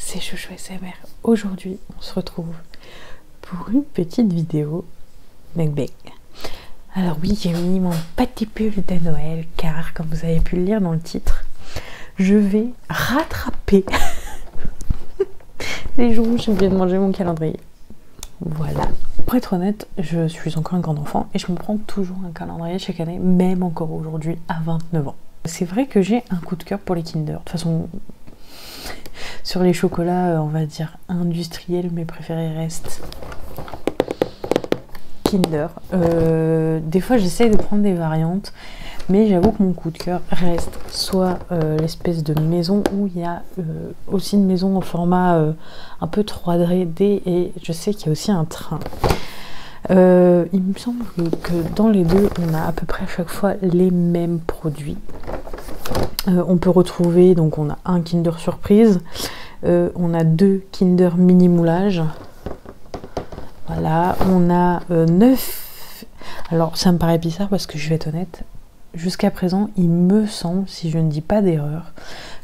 c'est Chouchou SMR. Aujourd'hui, on se retrouve pour une petite vidéo mukbang. Alors oui, j'ai mis mon petit pull de Noël car, comme vous avez pu le lire dans le titre, je vais rattraper les jours où j'ai oublié de manger mon calendrier. Voilà. Pour être honnête, je suis encore un grand enfant et je me prends toujours un calendrier chaque année, même encore aujourd'hui à 29 ans. C'est vrai que j'ai un coup de cœur pour les Kinder. De toute façon, sur les chocolats, on va dire industriels, mes préférés restent Kinder. Des fois, j'essaye de prendre des variantes, mais j'avoue que mon coup de cœur reste soit l'espèce de maison où il y a aussi une maison au format un peu 3D et je sais qu'il y a aussi un train. Il me semble que dans les deux, on a à peu près à chaque fois les mêmes produits. On peut retrouver, donc on a un Kinder Surprise, on a deux Kinder Mini Moulage. Voilà, on a 9. Alors ça me paraît bizarre parce que je vais être honnête, jusqu'à présent, il me semble, si je ne dis pas d'erreur,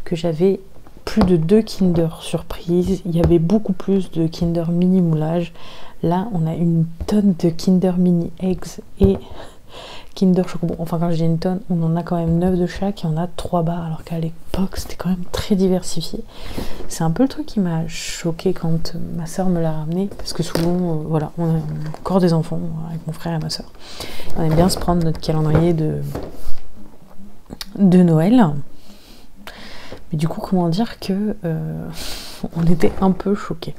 que j'avais plus de 2 Kinder Surprise. Il y avait beaucoup plus de Kinder Mini Moulage. Là, on a une tonne de Kinder Mini Eggs et Kinder Chocobo. Enfin, quand je dis une tonne, on en a quand même 9 de chaque et on a 3 barres, alors qu'à l'époque, c'était quand même très diversifié. C'est un peu le truc qui m'a choqué quand ma soeur me l'a ramené, parce que souvent, voilà, on a encore des enfants avec mon frère et ma soeur. On aime bien se prendre notre calendrier de Noël. Mais du coup, comment dire que on était un peu choqués.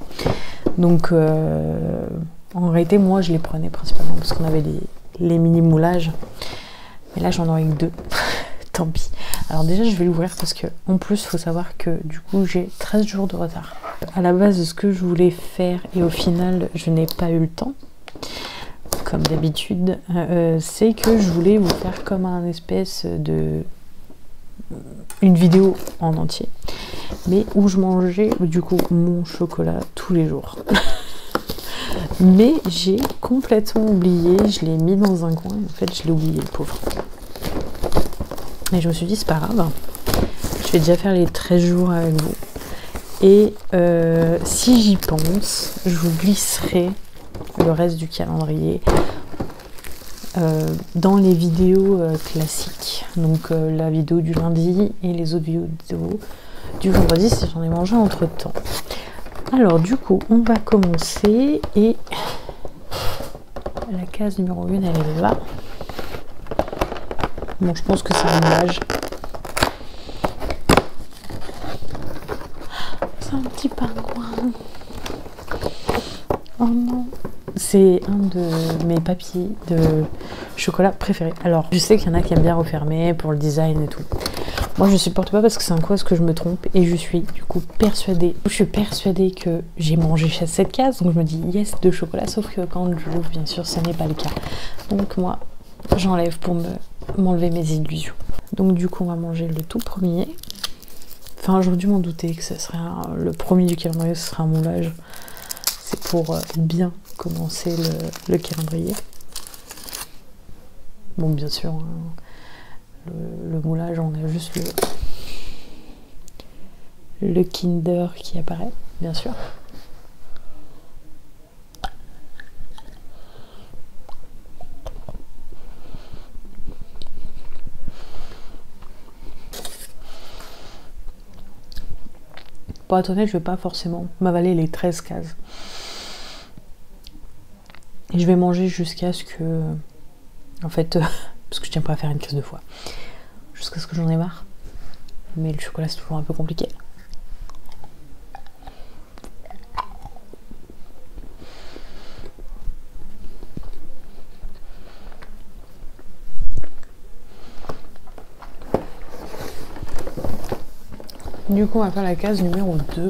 Donc, en réalité, moi, je les prenais principalement parce qu'on avait les mini moulages. Mais là, j'en aurai que 2. Tant pis. Alors déjà, je vais l'ouvrir parce que, en plus, il faut savoir que du coup, j'ai 13 jours de retard. À la base, ce que je voulais faire, et au final, je n'ai pas eu le temps, comme d'habitude, c'est que je voulais vous faire comme un espèce de une vidéo en entier, mais où je mangeais du coup mon chocolat tous les jours. Mais j'ai complètement oublié, je l'ai mis dans un coin et en fait je l'ai oublié, le pauvre. Mais je me suis dit c'est pas grave, je vais déjà faire les 13 jours avec vous. Et si j'y pense, je vous glisserai le reste du calendrier dans les vidéos classiques, donc la vidéo du lundi et les autres vidéos du vendredi si j'en ai mangé entre temps. Alors du coup on va commencer et la case numéro 1 elle est là. Bon, je pense que c'est un moulage. C'est un petit pingouin. Oh non. C'est un de mes papiers de chocolat préférés. Alors, je sais qu'il y en a qui aiment bien refermer pour le design et tout. Moi, je supporte pas parce que c'est un coup à ce que je me trompe et je suis du coup persuadée. Je suis persuadée que j'ai mangé cette case, donc je me dis yes de chocolat, sauf que quand je l'ouvre, bien sûr, ce n'est pas le cas. Donc moi, j'enlève pour m'enlever mes illusions. Donc du coup, on va manger le tout premier. Enfin, j'aurais dû m'en douter que ce serait le premier du calendrier, ce sera un moulage. C'est pour bien commencer le calendrier. Bon, bien sûr, hein, le moulage, on a juste le Kinder qui apparaît, bien sûr. Pour être honnête, je vais pas forcément m'avaler les 13 cases. Et je vais manger jusqu'à ce que... En fait, parce que je tiens pas à faire une case 2 fois. Jusqu'à ce que j'en ai marre. Mais le chocolat, c'est toujours un peu compliqué. Du coup, on va faire la case numéro 2.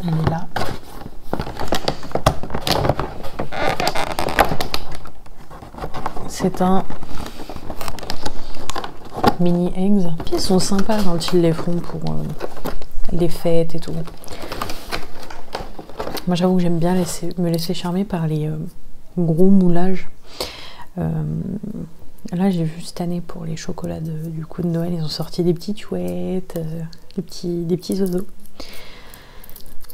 Elle est là. C'est un mini eggs. Puis ils sont sympas quand ils les font pour les fêtes et tout. Moi j'avoue que j'aime bien me laisser charmer par les gros moulages. Là, j'ai vu cette année pour les chocolats du coup de Noël, ils ont sorti des petites chouettes, des petits oiseaux.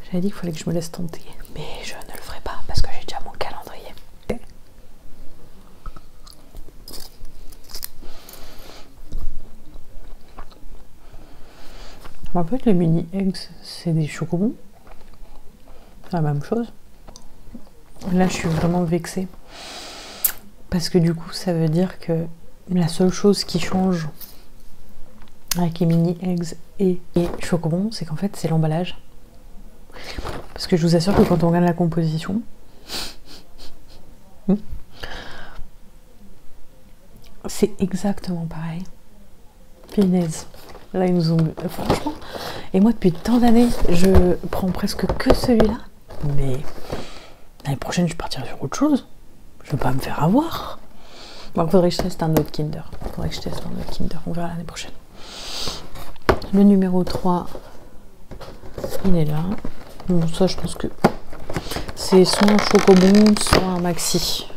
J'avais dit qu'il fallait que je me laisse tenter, mais je ne le ferai pas parce que j'ai déjà mon calendrier. En fait, les mini eggs, c'est des chocobons. C'est la même chose. Là, je suis vraiment vexée. Parce que du coup, ça veut dire que la seule chose qui change avec les mini eggs et les chocobons, c'est qu'en fait, c'est l'emballage. Parce que je vous assure que quand on regarde la composition, c'est exactement pareil. Punaise. Là, ils nous ont... Franchement, et moi, depuis tant d'années, je prends presque que celui-là. Mais l'année prochaine, je partirai sur autre chose. Je veux pas me faire avoir. Bon, il faudrait que je teste un autre Kinder. On verra l'année prochaine. Le numéro 3, il est là. Bon, ça, je pense que c'est soit un chocobon, soit un maxi.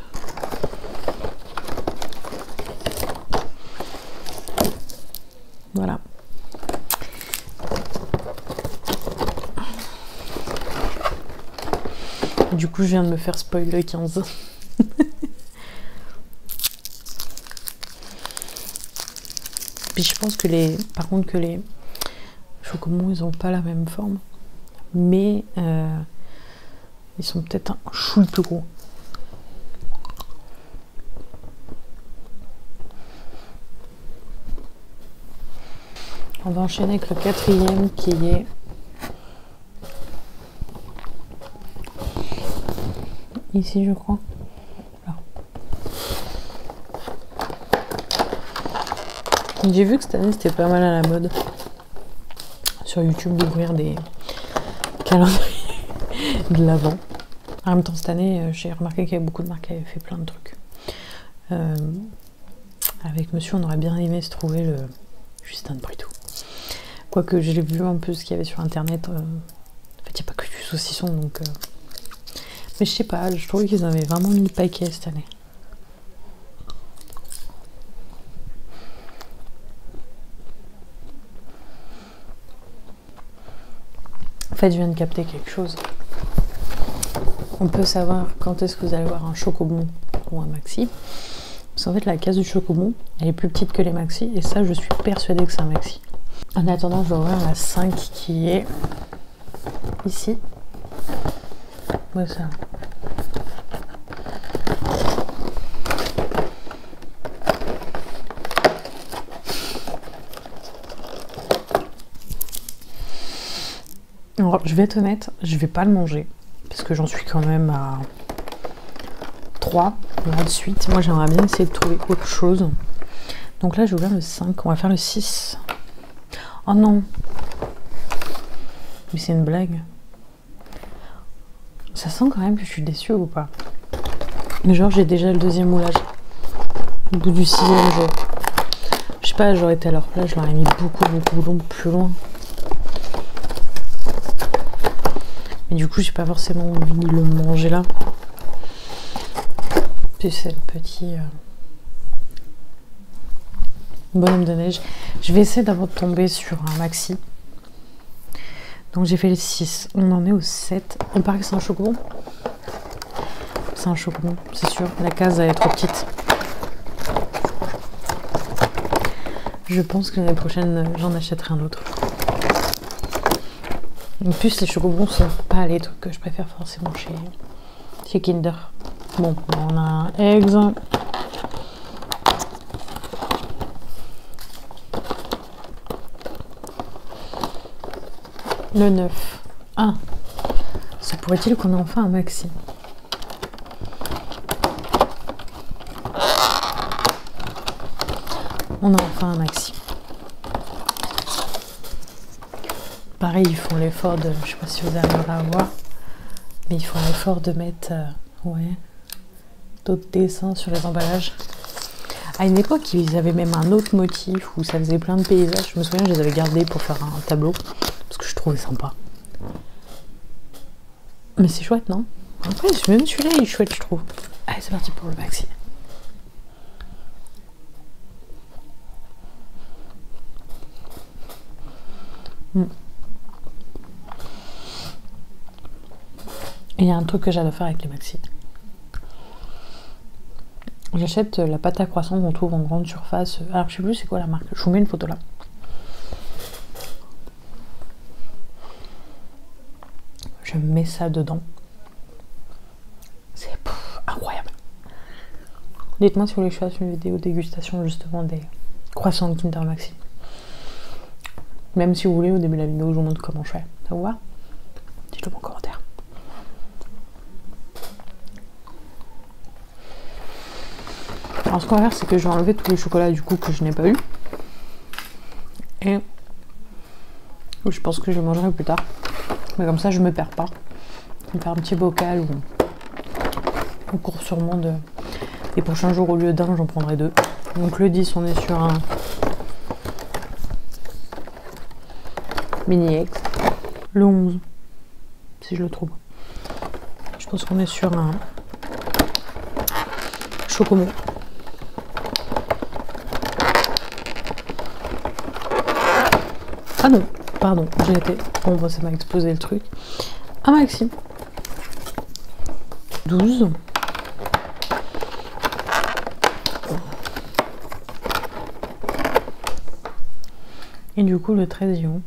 Voilà. Du coup, je viens de me faire spoil le 15. Puis je pense que par contre que les chocobons, ils ont pas la même forme. Mais ils sont peut-être un chouille plus gros. On va enchaîner avec le 4e qui est ici, je crois. Là. J'ai vu que cette année c'était pas mal à la mode sur YouTube d'ouvrir des calendriers de l'Avent. En même temps, cette année, j'ai remarqué qu'il y avait beaucoup de marques qui avaient fait plein de trucs. Avec monsieur, on aurait bien aimé se trouver le Justin de Britou. Quoique j'ai vu un peu ce qu'il y avait sur internet. En fait, il n'y a pas que du saucisson, donc. Mais je sais pas, je trouvais qu'ils avaient vraiment mis le paquet cette année. En fait, je viens de capter quelque chose. On peut savoir quand est-ce que vous allez voir un chocobon ou un maxi. Parce qu'en fait, la case du chocobon, elle est plus petite que les maxi. Et ça, je suis persuadée que c'est un maxi. En attendant, je vais ouvrir la 5 qui est ici. Ouais, ça. Alors, je vais être honnête, je vais pas le manger. Parce que j'en suis quand même à 3 là de suite. Moi, j'aimerais bien essayer de trouver autre chose. Donc là, j'ai ouvert le 5. On va faire le 6. Oh non! Mais c'est une blague. Ça sent quand même que je suis déçue ou pas? Mais genre, j'ai déjà le 2e moulage. Au bout du 6e jour. Je sais pas, j'aurais été à leur place, je l'aurais mis beaucoup plus loin. Mais du coup, j'ai pas forcément envie de le manger là. Puis c'est le petit bonhomme de neige. Je vais essayer d'abord de tomber sur un maxi. Donc j'ai fait le 6. On en est au 7. On paraît que c'est un chocobon. C'est un chocobon, c'est sûr. La case elle est trop petite. Je pense que l'année prochaine, j'en achèterai un autre. En plus, les chocobons sont pas les trucs que je préfère forcément chez Kinder. Bon, on a un eggs. Le 9. Ah, se pourrait-il qu'on ait enfin un maxi? On a enfin un maxi. Pareil, ils font l'effort de... Je sais pas si vous arriverez à voir. Mais ils font l'effort de mettre... ouais, d'autres dessins sur les emballages. À une époque, ils avaient même un autre motif où ça faisait plein de paysages. Je me souviens, je les avais gardés pour faire un tableau. Parce que je trouvais sympa. Mais c'est chouette, non? Après, même celui-là, il est chouette, je trouve. Allez, c'est parti pour le maxi. Et il y a un truc que j'adore faire avec les maxi. J'achète la pâte à croissant qu'on trouve en grande surface. Alors je sais plus c'est quoi la marque. Je vous mets une photo là. Je mets ça dedans. C'est incroyable. Dites-moi si vous voulez que je fasse une vidéo dégustation justement des croissants de Kinder Maxi. Même si vous voulez, au début de la vidéo, je vous montre comment je fais. Ça vous va? Dites-le en commentaire. Alors ce qu'on va faire, c'est que je vais enlever tous les chocolats du coup que je n'ai pas eu. Et je pense que je mangerai plus tard. Mais comme ça, je me perds pas. Je vais faire un petit bocal ou au cours sûrement des prochains jours, au lieu d'un, j'en prendrai 2. Donc le 10, on est sur un mini egg. Le 11, si je le trouve. Je pense qu'on est sur un chocomont. Ah non, pardon, j'ai été... Bon, bah, ça m'a explosé le truc. Un maxi. 12. Et du coup, le 13 ion.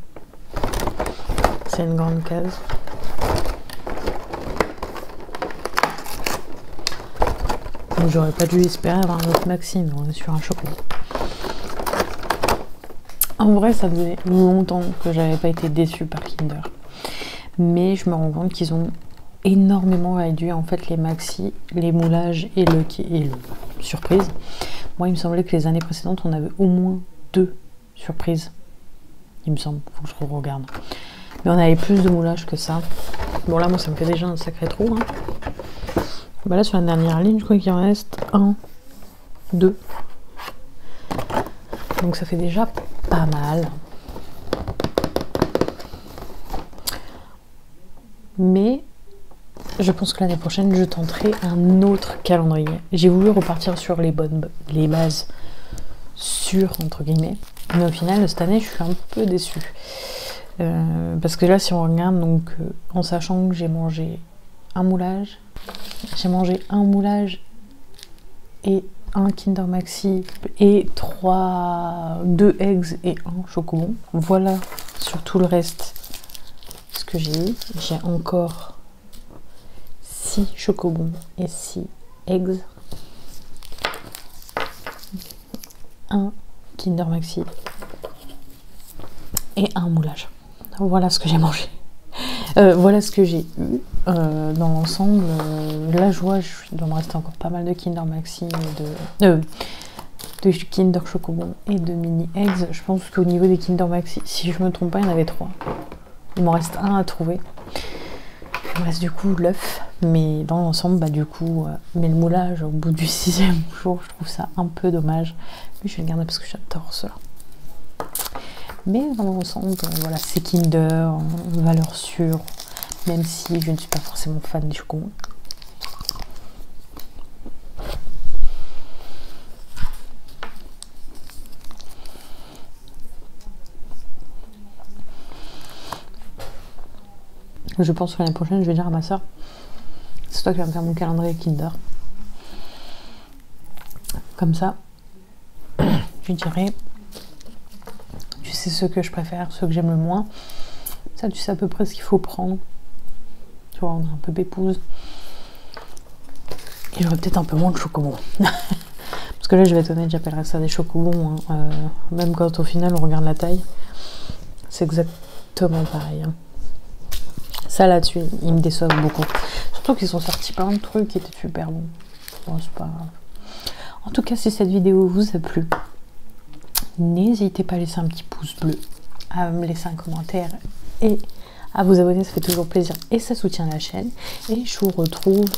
C'est une grande case. Donc j'aurais pas dû espérer avoir un autre maxi, mais on est sur un chocolat. En vrai, ça faisait longtemps que j'avais pas été déçue par Kinder. Mais je me rends compte qu'ils ont énormément réduit en fait les maxi, les moulages et le surprise. Moi, il me semblait que les années précédentes, on avait au moins 2 surprises. Il me semble, faut que je regarde. Mais on avait plus de moulages que ça. Bon là, moi, ça me fait déjà un sacré trou. Hein. Bah là, sur la dernière ligne, je crois qu'il en reste 1, 2. Donc ça fait déjà pas mal. Mais je pense que l'année prochaine, je tenterai un autre calendrier. J'ai voulu repartir sur les bases sûres, entre guillemets. Mais au final, cette année, je suis un peu déçue. Parce que là, si on regarde, donc, en sachant que j'ai mangé un moulage, et un Kinder Maxi et 2 eggs et un chocobon. Voilà sur tout le reste ce que j'ai eu. J'ai encore 6 chocobons et 6 eggs. Un Kinder Maxi et un moulage. Voilà ce que j'ai mangé. Voilà ce que j'ai eu dans l'ensemble. Là, je vois, il doit me rester encore pas mal de Kinder Maxi, de Kinder Chocobon et de Mini Eggs. Je pense qu'au niveau des Kinder Maxi, si je me trompe pas, il y en avait 3. Il m'en reste un à trouver. Il me reste du coup l'œuf, mais dans l'ensemble, bah du coup, mais le moulage au bout du 6e jour, je trouve ça un peu dommage. Mais je vais le garder parce que j'adore cela. Mais dans l'ensemble, voilà, c'est Kinder, valeur sûre, même si je ne suis pas forcément fan des chocobons. Je pense que l'année prochaine, je vais dire à ma soeur, c'est toi qui vas me faire mon calendrier Kinder. Comme ça, je dirais... C'est ce que je préfère, ce que j'aime le moins. Ça, tu sais à peu près ce qu'il faut prendre. Tu vois, on est un peu pépouse. Et j'aurais peut-être un peu moins de chocobons. Parce que là, je vais être honnête, j'appellerais ça des chocobons. Hein. Même quand au final, on regarde la taille. C'est exactement pareil. Hein. Ça, là-dessus, ils me déçoivent beaucoup. Surtout qu'ils sont sortis plein de trucs qui étaient super bons. Bon, c'est pas grave. En tout cas, si cette vidéo vous a plu, n'hésitez pas à laisser un petit pouce bleu, à me laisser un commentaire et à vous abonner, ça fait toujours plaisir et ça soutient la chaîne. Et je vous retrouve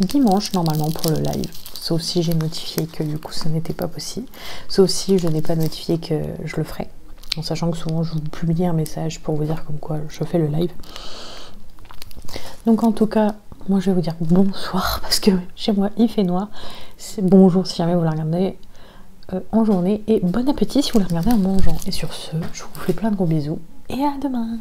dimanche normalement pour le live, sauf si j'ai notifié que du coup ça n'était pas possible, sauf si je n'ai pas notifié que je le ferai, en sachant que souvent je vous publie un message pour vous dire comme quoi je fais le live. Donc en tout cas, moi je vais vous dire bonsoir parce que chez moi il fait noir. C'est bonjour si jamais vous la regardez en journée et bon appétit si vous la regardez en mangeant. Et sur ce, je vous fais plein de gros bisous et à demain.